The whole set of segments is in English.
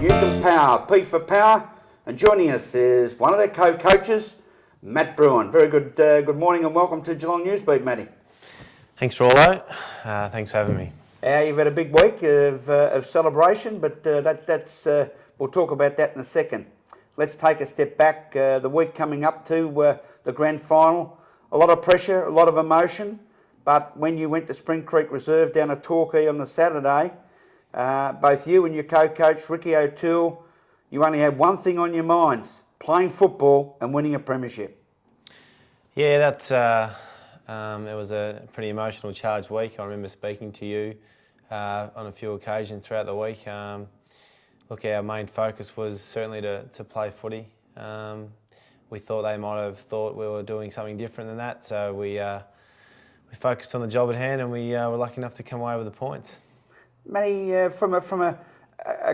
Newcomb Power, P for Power, and joining us is one of their co-coaches, Matt Bruhn. Very good morning and welcome to Geelong Newsbeat, Matty. Thanks, Rollo. Thanks for having me. You've had a big week of celebration, but that's we'll talk about that in a second. Let's take a step back. The week coming up to the grand final, a lot of pressure, a lot of emotion, but when you went to Spring Creek Reserve down at Torquay on the Saturday, both you and your co-coach, Ricky O'Toole, you only had one thing on your minds: playing football and winning a premiership. Yeah, that's it was a pretty emotional charged week. I remember speaking to you on a few occasions throughout the week. Look, our main focus was certainly to play footy. We thought they might have thought we were doing something different than that, so we focused on the job at hand, and we were lucky enough to come away with the points. Matty, from a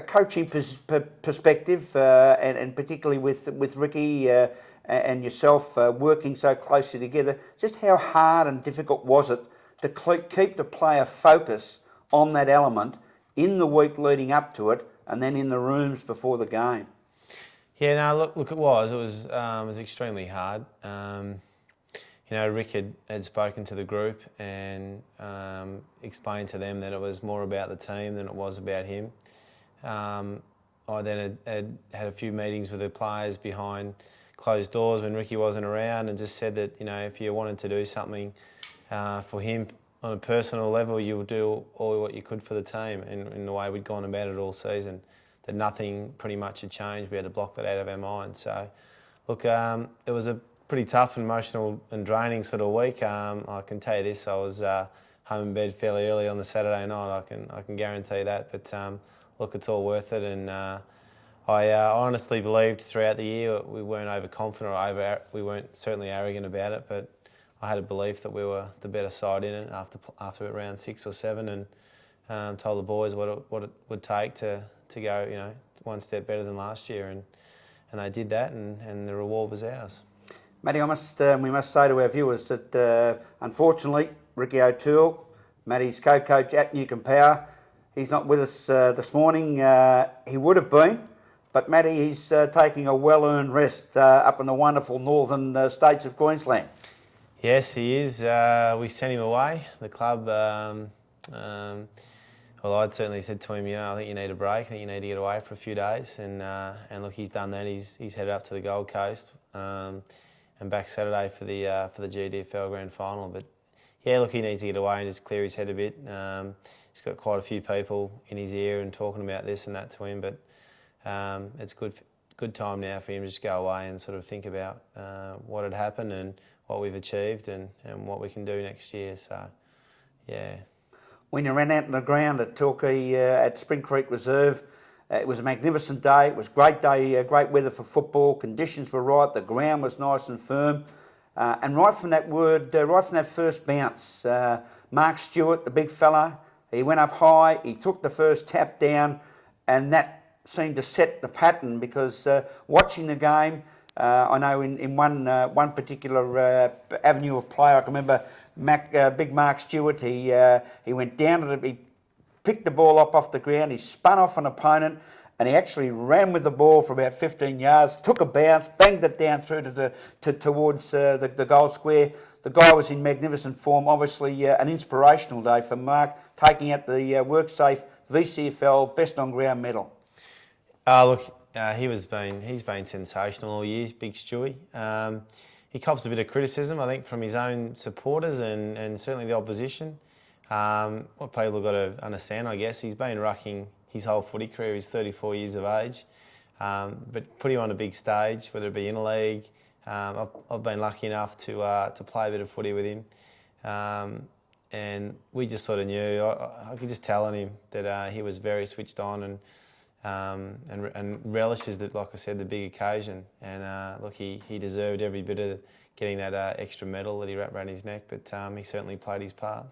coaching perspective, and particularly with Ricky and yourself working so closely together, just how hard and difficult was it to keep the player focus on that element in the week leading up to it, and then in the rooms before the game? Yeah, no, look, it was extremely hard. Rick had spoken to the group and explained to them that it was more about the team than it was about him. I then had a few meetings with the players behind closed doors when Ricky wasn't around, and just said that, if you wanted to do something for him on a personal level, you would do all what you could for the team, in the way we'd gone about it all season. That nothing pretty much had changed. We had to block that out of our minds. So, look, it was a pretty tough and emotional and draining sort of week. I can tell you this: I was home in bed fairly early on the Saturday night. I can guarantee that. But look, it's all worth it. And I honestly believed throughout the year we weren't overconfident or we weren't certainly arrogant about it. But I had a belief that we were the better side in it after around 6 or 7, and told the boys what it would take to go, one step better than last year, and they did that, and the reward was ours. Matty, we must say to our viewers that unfortunately Ricky O'Toole, Matty's co-coach at Newcomb Power, he's not with us this morning. He would have been, but Matty, he's taking a well-earned rest up in the wonderful northern states of Queensland. Yes, he is. We sent him away. The club, well, I'd certainly said to him, I think you need a break. I think you need to get away for a few days. And look, he's done that. He's headed up to the Gold Coast and back Saturday for the GDFL Grand Final. But yeah, look, he needs to get away and just clear his head a bit. He's got quite a few people in his ear and talking about this and that to him. But it's good time now for him to just go away and sort of think about what had happened and what we've achieved and what we can do next year. So, yeah. When you ran out on the ground at Torquay at Spring Creek Reserve, it was a magnificent day. It was a great day, great weather for football. Conditions were right. The ground was nice and firm. And right from that first bounce, Mark Stewart, the big fella, he went up high. He took the first tap down, and that seemed to set the pattern, because watching the game, I know in one particular avenue of play, I can remember big Mark Stewart. He went down he picked the ball up off the ground. He spun off an opponent, and he actually ran with the ball for about 15 yards. Took a bounce, banged it down through towards the goal square. The guy was in magnificent form. Obviously, an inspirational day for Mark, taking out the WorkSafe VCFL Best on Ground medal. Look, he's been sensational all year, Big Stewie. He cops a bit of criticism, I think, from his own supporters and certainly the opposition. What people have got to understand, I guess, he's been rucking his whole footy career. He's 34 years of age. But put him on a big stage, whether it be in a league, I've been lucky enough to play a bit of footy with him. And we just sort of knew, I could just tell on him that he was very switched on and relishes that, like I said, the big occasion. And look, he deserved every bit of getting that extra medal that he wrapped around his neck, but he certainly played his part.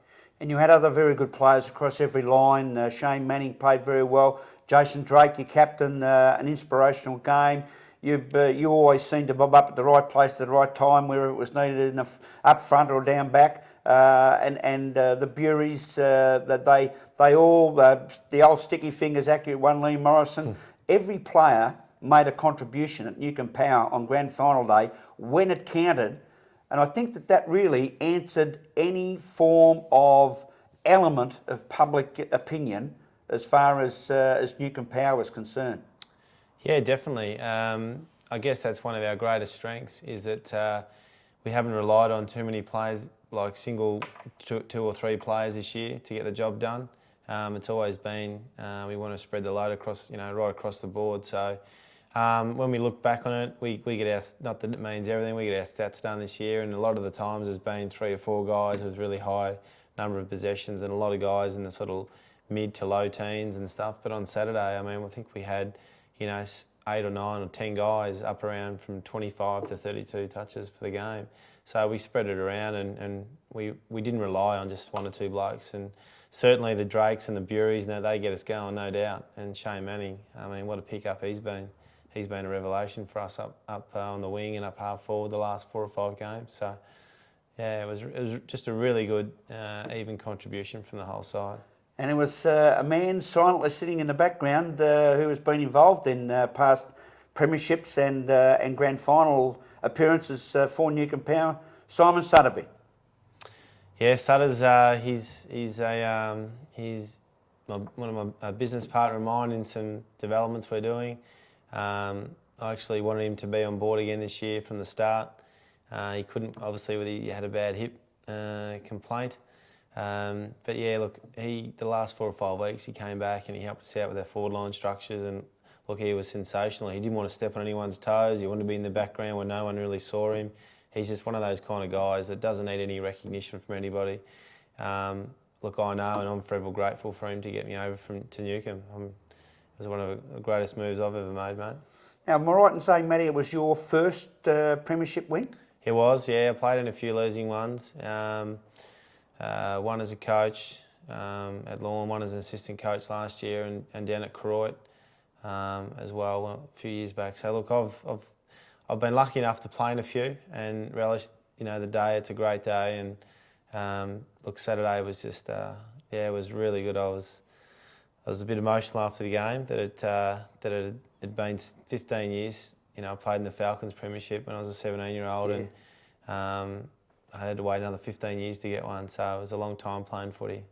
And you had other very good players across every line. Shane Manning played very well. Jason Drake, your captain, an inspirational game. You always seem to bob up at the right place at the right time, where it was needed, up front or down back. The Buries, that they all, the old sticky fingers accurate one, Lee Morrison, every player made a contribution at Newcombe Power on grand final day when it counted. And I think that really answered any form of element of public opinion as far as Newcombe Power was concerned. Yeah, definitely. I guess that's one of our greatest strengths, is that we haven't relied on too many players, like single two or three players this year to get the job done. It's always been we want to spread the load across, right across the board. So when we look back on it, we get our, not that it means everything, we get our stats done this year, and a lot of the times there's been 3 or 4 guys with really high number of possessions and a lot of guys in the sort of mid to low teens and stuff. But on Saturday, I mean, I think we had, 8 or 9 or 10 guys up around from 25 to 32 touches for the game. So we spread it around, and we didn't rely on just 1 or 2 blokes. And certainly the Drakes and the Buries, they get us going, no doubt. And Shane Manning, I mean, what a pick-up he's been. He's been a revelation for us up on the wing and up half forward the last 4 or 5 games. So, yeah, it was just a really good, even contribution from the whole side. And it was a man silently sitting in the background who has been involved in past premierships and grand final appearances for Newcombe Power, Simon Sutterby. Yeah, Sutter's he's one of my business partner of mine in some developments we're doing. I actually wanted him to be on board again this year from the start. He couldn't, obviously, he had a bad hip complaint. But yeah, look, the last 4 or 5 weeks he came back and he helped us out with our forward line structures, and look, he was sensational. He didn't want to step on anyone's toes. He wanted to be in the background where no one really saw him. He's just one of those kind of guys that doesn't need any recognition from anybody. Look, I know, and I'm forever grateful for him to get me over to Newcombe. It was one of the greatest moves I've ever made, mate. Now, am I right in saying, Matty, it was your first premiership win? It was, yeah. I played in a few losing ones. One as a coach at Lawn, one as an assistant coach last year, and down at Croydon as well a few years back. So look, I've been lucky enough to play in a few and relished, the day. It's a great day, and look, Saturday was just it was really good. I was a bit emotional after the game that it had been 15 years. I played in the Falcons Premiership when I was a 17-year-old, and I had to wait another 15 years to get one. So it was a long time playing footy.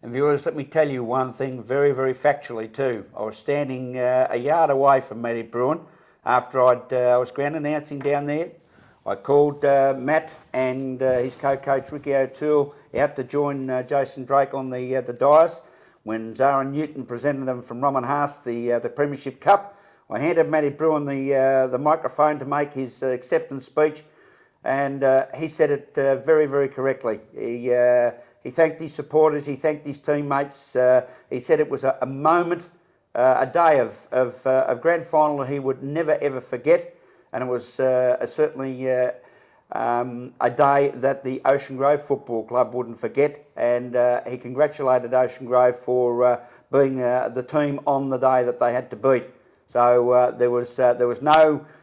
And viewers, let me tell you one thing very, very factually too. I was standing a yard away from Matty Bruhn after I was ground announcing down there. I called Matt and his co-coach Ricky O'Toole out to join Jason Drake on the dais when Zara Newton presented them from Roman Haas the Premiership Cup. I handed Matty Bruhn the microphone to make his acceptance speech, and he said it very, very correctly. He thanked his supporters, he thanked his teammates. He said it was a moment, a day of grand final that he would never ever forget, and it was certainly a day that the Ocean Grove Football Club wouldn't forget. And he congratulated Ocean Grove for being the team on the day that they had to beat. So there was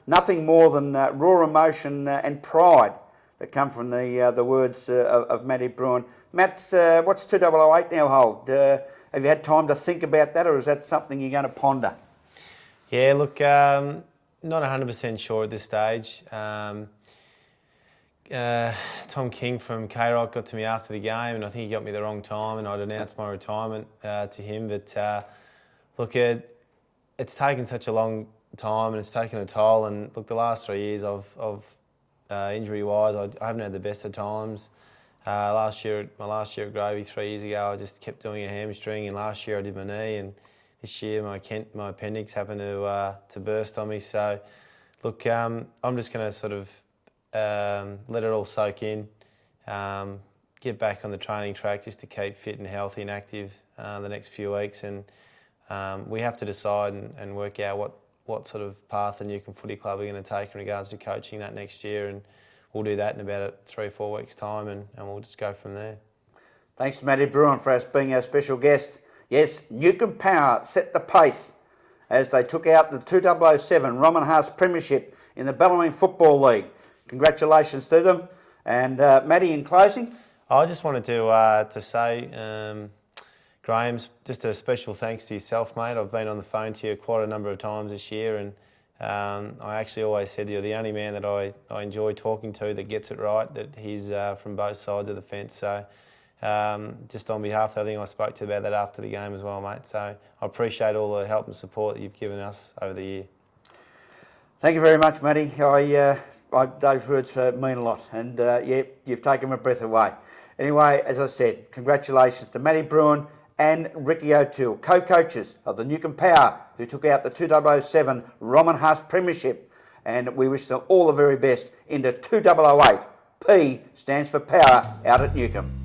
nothing more than raw emotion and pride that come from the words of Matty Bruhn. Matt, what's 2008 now hold? Have you had time to think about that, or is that something you're going to ponder? Yeah, look, not 100% sure at this stage. Tom King from K-Rock got to me after the game, and I think he got me the wrong time, and I'd announced my retirement to him. But look, it's taken such a long time, and it's taken a toll. And look, the last 3 years of injury-wise, I haven't had the best of times. My last year at Gravy 3 years ago, I just kept doing a hamstring, and last year I did my knee, and this year my appendix happened to burst on me. So, look, I'm just going to sort of let it all soak in, get back on the training track just to keep fit and healthy and active the next few weeks, and we have to decide and work out what sort of path the Newcombe Footy Club are going to take in regards to coaching that next year, and we'll do that in about 3 or 4 weeks' time, and we'll just go from there. Thanks to Matty Bruhn for us being our special guest. Yes, Newcombe Power set the pace as they took out the 2007 Roman Haas Premiership in the Bellarmine Football League. Congratulations to them. And Matty, in closing? I just wanted to say, Graham, just a special thanks to yourself, mate. I've been on the phone to you quite a number of times this year, and I actually always said you're the only man that I enjoy talking to that gets it right, that he's from both sides of the fence. So just on behalf of everything, I spoke to you about that after the game as well, mate. So I appreciate all the help and support that you've given us over the year. Thank you very much, Matty. Those words mean a lot, and yeah, you've taken my breath away. Anyway, as I said, congratulations to Matty Bruhn and Ricky O'Toole, co-coaches of the Newcombe Power, who took out the 2007 Roman Haas Premiership, and we wish them all the very best into 2008. P stands for Power out at Newcombe.